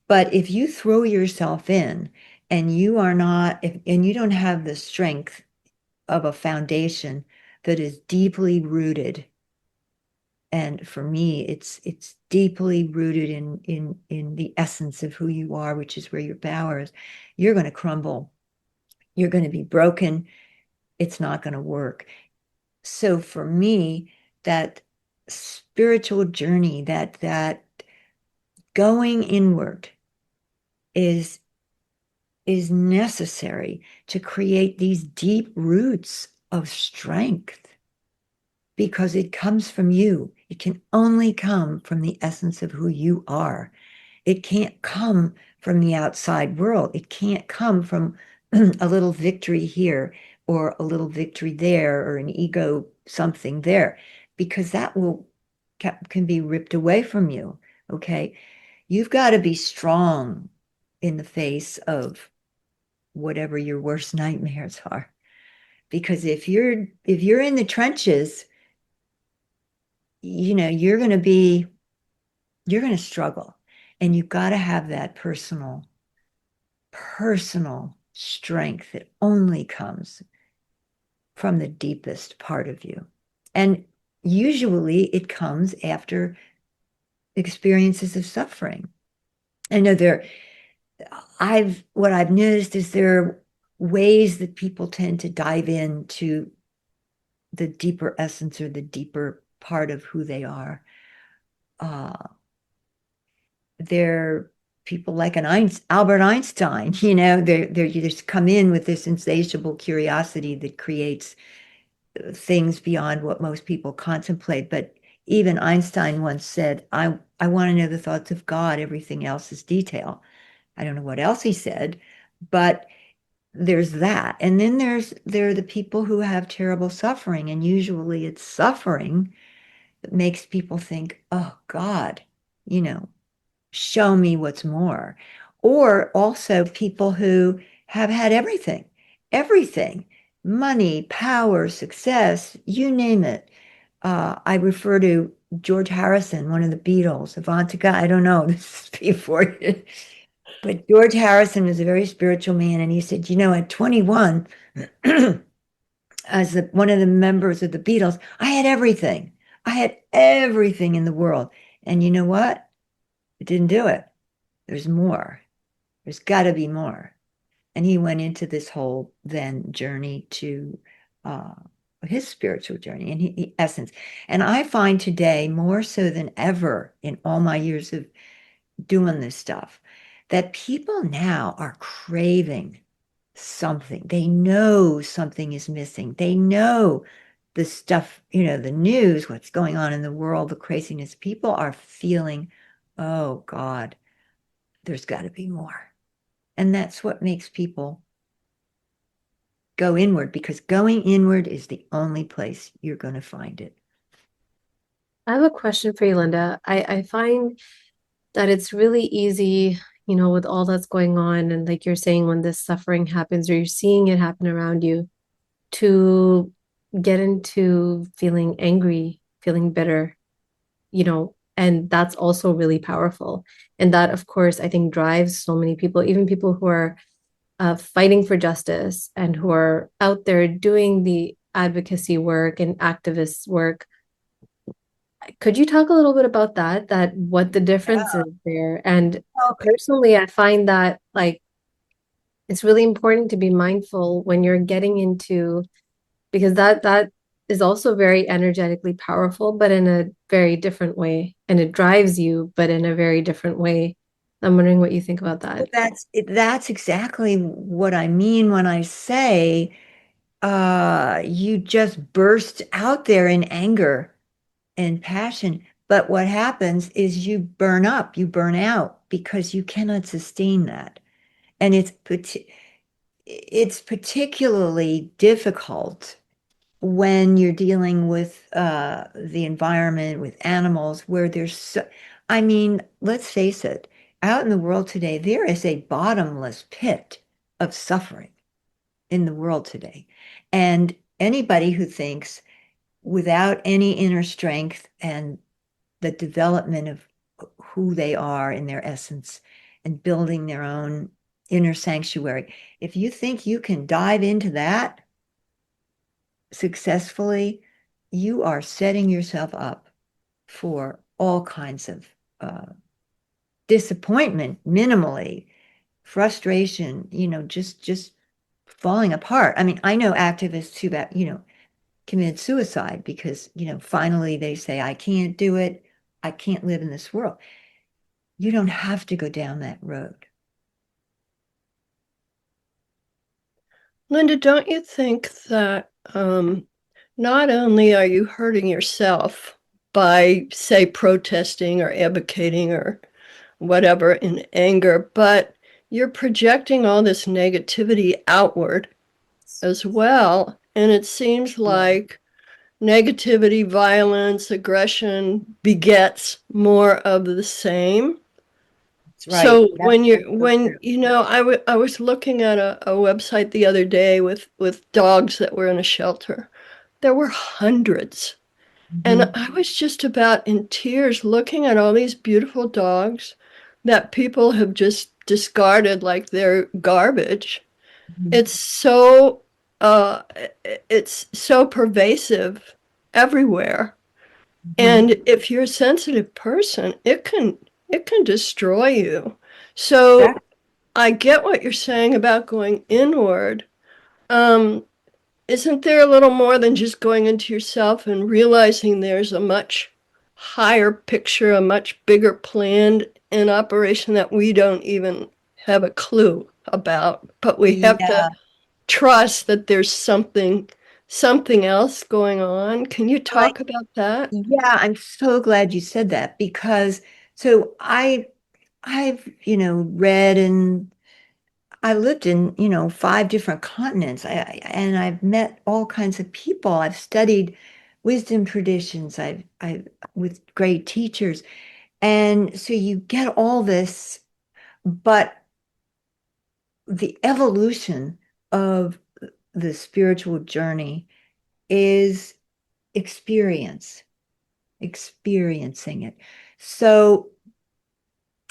S3: But if you throw yourself in and you are not, and you don't have the strength of a foundation that is deeply rooted, and for me it's deeply rooted in the essence of who you are, which is where your power is, you're going to crumble, you're going to be broken, it's not going to work. So for me, that spiritual journey, that going inward is is necessary to create these deep roots of strength because it comes from you. It can only come from the essence of who you are. It can't come from the outside world. It can't come from a little victory here or a little victory there or an ego something there, because that will can be ripped away from you. Okay. You've got to be strong in the face of whatever your worst nightmares are. Because if you're in the trenches, you're going to struggle, and you've got to have that personal strength that only comes from the deepest part of you. And usually it comes after experiences of suffering. I know what I've noticed is there are ways that people tend to dive into the deeper essence or the deeper part of who they are. Uh, they're people like Albert Einstein, they just come in with this insatiable curiosity that creates things beyond what most people contemplate. But even Einstein once said, I want to know the thoughts of God. Everything else is detail. I don't know what else he said, but there's that. And then there are the people who have terrible suffering, and usually it's suffering that makes people think, oh God, you know, show me what's more. Or also people who have had everything, money, power, success, you name it. I refer to George Harrison, one of the Beatles, Avantika. I don't know, this is before, but George Harrison was a very spiritual man. And he said, at 21, as one of the members of the Beatles, I had everything. I had everything in the world. And you know what? It didn't do it. There's more. There's got to be more. And he went into this whole then journey to uh, his spiritual journey and essence. And I find today, more so than ever in all my years of doing this stuff, that people now are craving something. They know something is missing. They know the stuff, the news, what's going on in the world, the craziness. People are feeling, oh God, there's got to be more. And that's what makes people go inward, because going inward is the only place you're going to find it.
S1: I have a question for you, Linda. I find that it's really easy, with all that's going on, and like you're saying, when this suffering happens or you're seeing it happen around you, to get into feeling angry, feeling bitter, and that's also really powerful. And that, of course, I think drives so many people, even people who are fighting for justice and who are out there doing the advocacy work and activist work. Could you talk a little bit about that what the difference is there? And
S3: Okay.
S1: personally, I find that like it's really important to be mindful when you're getting into, because that is also very energetically powerful, but in a very different way. And it drives you, but in a very different way. I'm wondering what you think about that.
S3: That's exactly what I mean when I say you just burst out there in anger and passion. But what happens is you burn up, you burn out because you cannot sustain that. And it's particularly difficult when you're dealing with the environment, with animals, where there's so, I mean, let's face it, out in the world today, there is a bottomless pit of suffering in the world today. And anybody who thinks without any inner strength and the development of who they are in their essence and building their own inner sanctuary, if you think you can dive into that successfully, you are setting yourself up for all kinds of disappointment, minimally, frustration, just falling apart. I mean, I know activists who that, committed suicide because, finally they say, I can't do it. I can't live in this world. You don't have to go down that road.
S2: Linda, don't you think that not only are you hurting yourself by, say, protesting or advocating or whatever in anger, but you're projecting all this negativity outward as well? And it seems
S3: Yeah,
S2: like negativity, violence, aggression begets more of the same.
S3: that's right.
S2: So
S3: That's so
S2: when
S3: true.
S2: I was looking at a website the other day with dogs that were in a shelter. There were hundreds. And
S3: Mhm,
S2: I was just about in tears looking at all these beautiful dogs that people have just discarded like they're garbage.
S3: mhm,
S2: It's so uh it's so pervasive everywhere.
S3: mhm.
S2: And if you're a sensitive person, it can destroy you. So
S3: That-
S2: I get what you're saying about going inward. Um, isn't there a little more than just going into yourself and realizing there's a much higher picture, a much bigger plan in operation that we don't even have a clue about, but we have to
S3: Yeah,
S2: trust that there's something else going on. Can you
S3: I,
S2: talk about that?
S3: yeah, I'm so glad you said that because so I've, read and I lived in, 5 different continents. And I've met all kinds of people. I've studied wisdom traditions. I with great teachers. And so you get all this, but the evolution of the spiritual journey is experience, experiencing it. So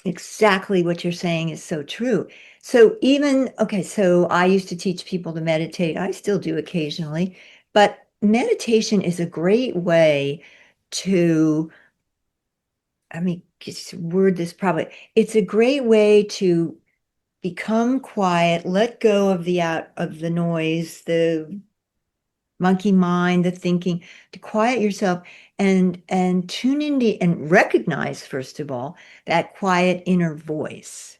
S3: exactly what you're saying is so true. So even, okay, so I used to teach people to meditate. I still do occasionally, but meditation is a great way to, I mean, just word this probably, it's a great way to become quiet, let go of the out of the noise, the monkey mind, the thinking, to quiet yourself and tune into and recognize, first of all, that quiet inner voice.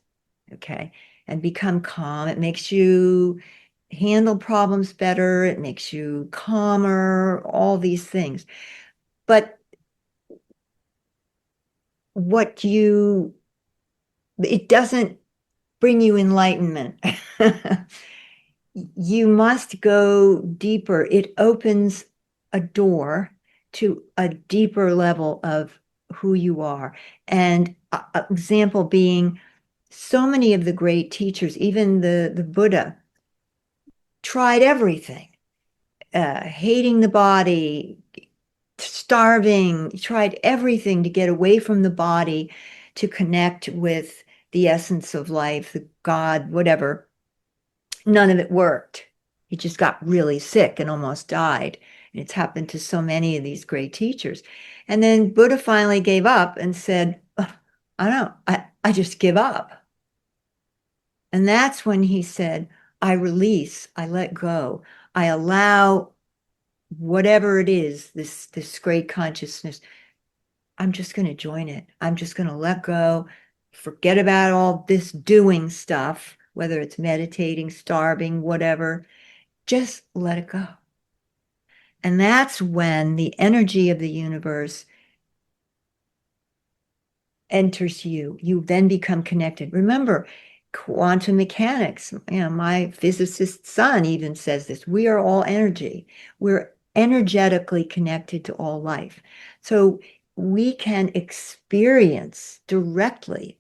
S3: Okay. And become calm. It makes you handle problems better. It makes you calmer, all these things. But what you, it doesn't bring you enlightenment. You must go deeper. It opens a door to a deeper level of who you are. And example being so many of the great teachers, even the Buddha, tried everything, hating the body, starving, tried everything to get away from the body to connect with the essence of life, the God, whatever. None of it worked. He just got really sick and almost died. And it's happened to so many of these great teachers. And then Buddha finally gave up and said, "Ugh, I don't know, I just give up." And that's when he said, I release, I let go, I allow whatever it is, this great consciousness, I'm just going to join it. I'm just going to let go, forget about all this doing stuff, whether it's meditating, starving, whatever. Just let it go. And that's when the energy of the universe enters you. You then become connected. Remember, quantum mechanics. My physicist son even says this. We are all energy. We're energetically connected to all life. So we can experience directly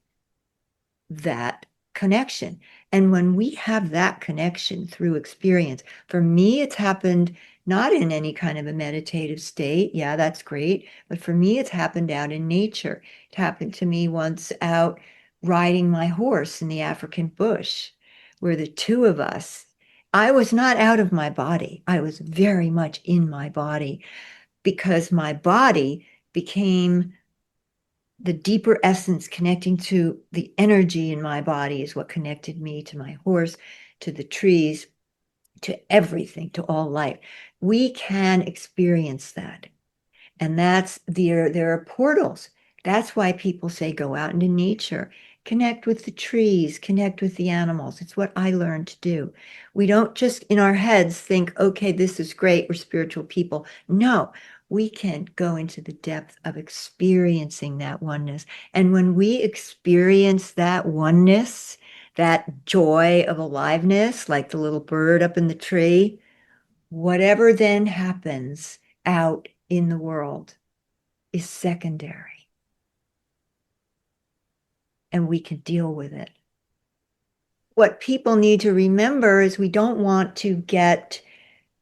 S3: that connection. And when we have that connection through experience, for me, it's happened not in any kind of a meditative state. Yeah, that's great. But for me, it's happened out in nature. It happened to me once out riding my horse in the African bush, where the two of us, I was not out of my body. I was very much in my body because my body became the deeper essence connecting to the energy in my body is what connected me to my horse, to the trees, to everything, to all life. We can experience that. And that's there are portals. That's why people say go out into nature, connect with the trees, connect with the animals. It's what I learned to do. We don't just in our heads think, okay, this is great, we're spiritual people. No, we can go into the depth of experiencing that oneness. And when we experience that oneness, that joy of aliveness, like the little bird up in the tree, whatever then happens out in the world is secondary and we can deal with it. What people need to remember is we don't want to get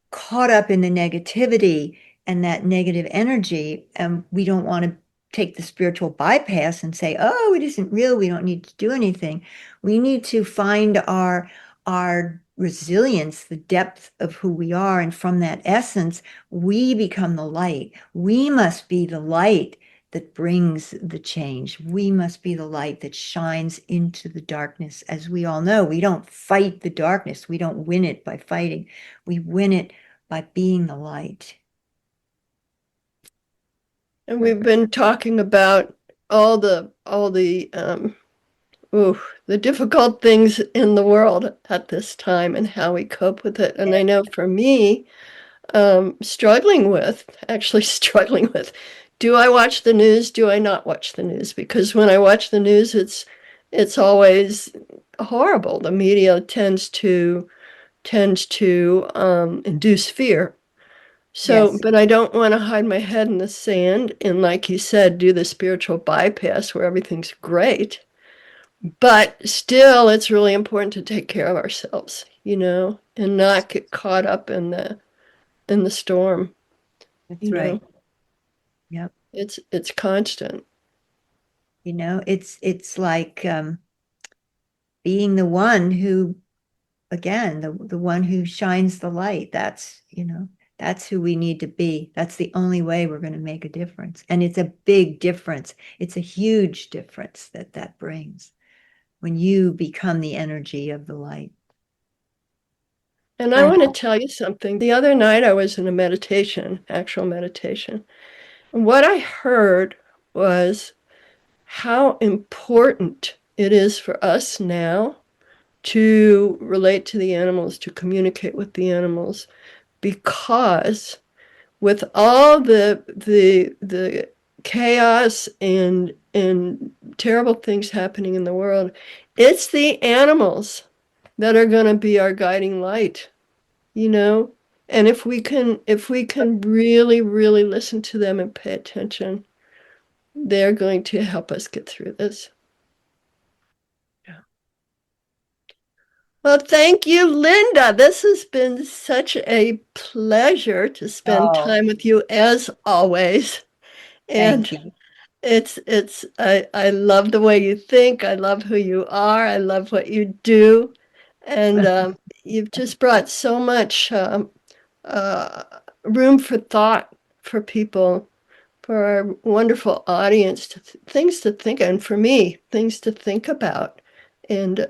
S3: caught up in the negativity and that negative energy. And we don't want to take the spiritual bypass and say, oh, it isn't real. We don't need to do anything. We need to find our resilience, the depth of who we are. And from that essence, we become the light. We must be the light that brings the change. We must be the light that shines into the darkness. As we all know, we don't fight the darkness. We don't win it by fighting. We win it by being the light.
S2: And we've been talking about the difficult things in the world at this time and how we cope with it. And I know for me, actually struggling with, do I watch the news? Do I not watch the news? Because when I watch the news, it's always horrible. The media tends to induce fear. So,
S3: Yes,
S2: but I don't want to hide my head in the sand and, like you said, do the spiritual bypass where everything's great. But still, it's really important to take care of ourselves, and not get caught up in the storm,
S3: that's
S2: you know.
S3: right. Yep.
S2: It's constant.
S3: It's like being the one who, again, the one who shines the light. That's who we need to be. That's the only way we're going to make a difference. And it's a big difference. It's a huge difference that brings when you become the energy of the light.
S2: And I
S3: I
S2: want to tell you something. The other night I was in a meditation, actual meditation. And what I heard was how important it is for us now to relate to the animals, to communicate with the animals, because with all the chaos and terrible things happening in the world, it's the animals that are going to be our guiding light, you know? And if we can really, really listen to them and pay attention, they're going to help us get through this. Yeah. Well, thank you, Linda. This has been such a pleasure to spend
S3: Oh,
S2: time with you as always.
S3: thank
S2: And
S3: you.
S2: I love the way you think. I love who you are. I love what you do. And you've just brought so much uh, room for thought for people, for our wonderful audience, things to think, and for me, things to think about. And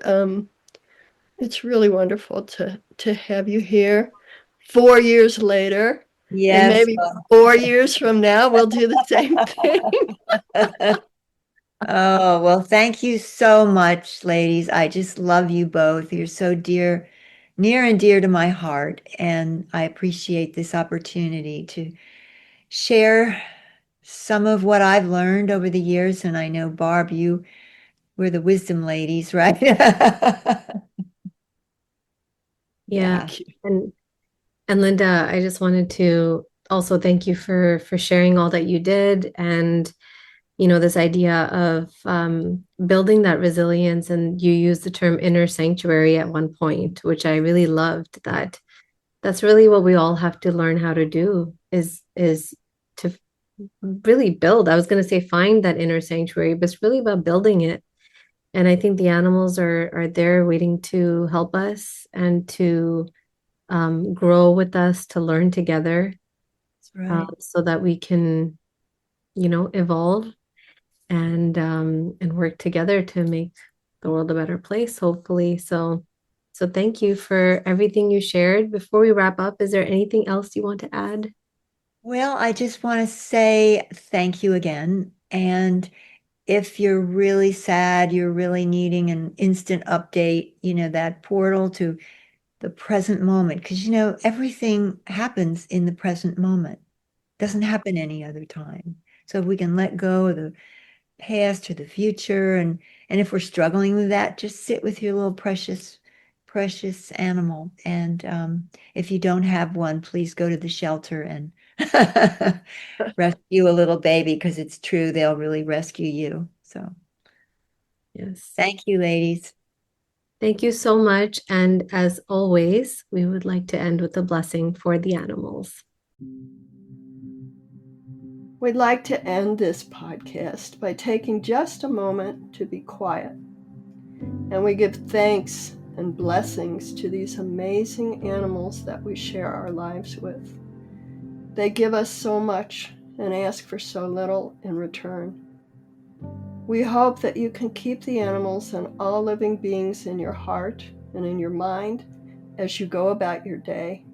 S2: it's really wonderful to have you here 4 years later, and
S3: Yes.
S2: maybe 4 years from now we'll do the same thing.
S3: Oh, well, thank you so much, ladies. I just love you both. You're so near and dear to my heart. And I appreciate this opportunity to share some of what I've learned over the years. And I know, Barb, you we're the wisdom ladies, right?
S1: Yeah.
S3: Yeah.
S1: And Linda, I just wanted to also thank you for sharing all that you did, and this idea of building that resilience. And you used the term inner sanctuary at one point, which I really loved. That's really what we all have to learn how to do, is to really build. I was going to say find that inner sanctuary, but it's really about building it. And I think the animals are there waiting to help us and to grow with us, to learn together,
S3: That's right.
S1: so that we can, evolve and work together to make the world a better place, hopefully. So thank you for everything you shared. Before we wrap up, is there anything else you want to add?
S3: Well, I just want to say thank you again. And if you're really sad, you're really needing an instant update, that portal to the present moment, because everything happens in the present moment. Doesn't happen any other time. So if we can let go of the past or the future, and if we're struggling with that, just sit with your little precious animal. And if you don't have one, please go to the shelter and rescue a little baby, because it's true, they'll really rescue you. So
S1: Yes.
S3: thank you, ladies.
S1: Thank you so much. And as always, we would like to end with a blessing for the animals.
S2: We'd like to end this podcast by taking just a moment to be quiet. And we give thanks and blessings to these amazing animals that we share our lives with. They give us so much and ask for so little in return. We hope that you can keep the animals and all living beings in your heart and in your mind as you go about your day.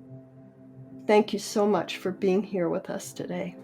S2: Thank you so much for being here with us today.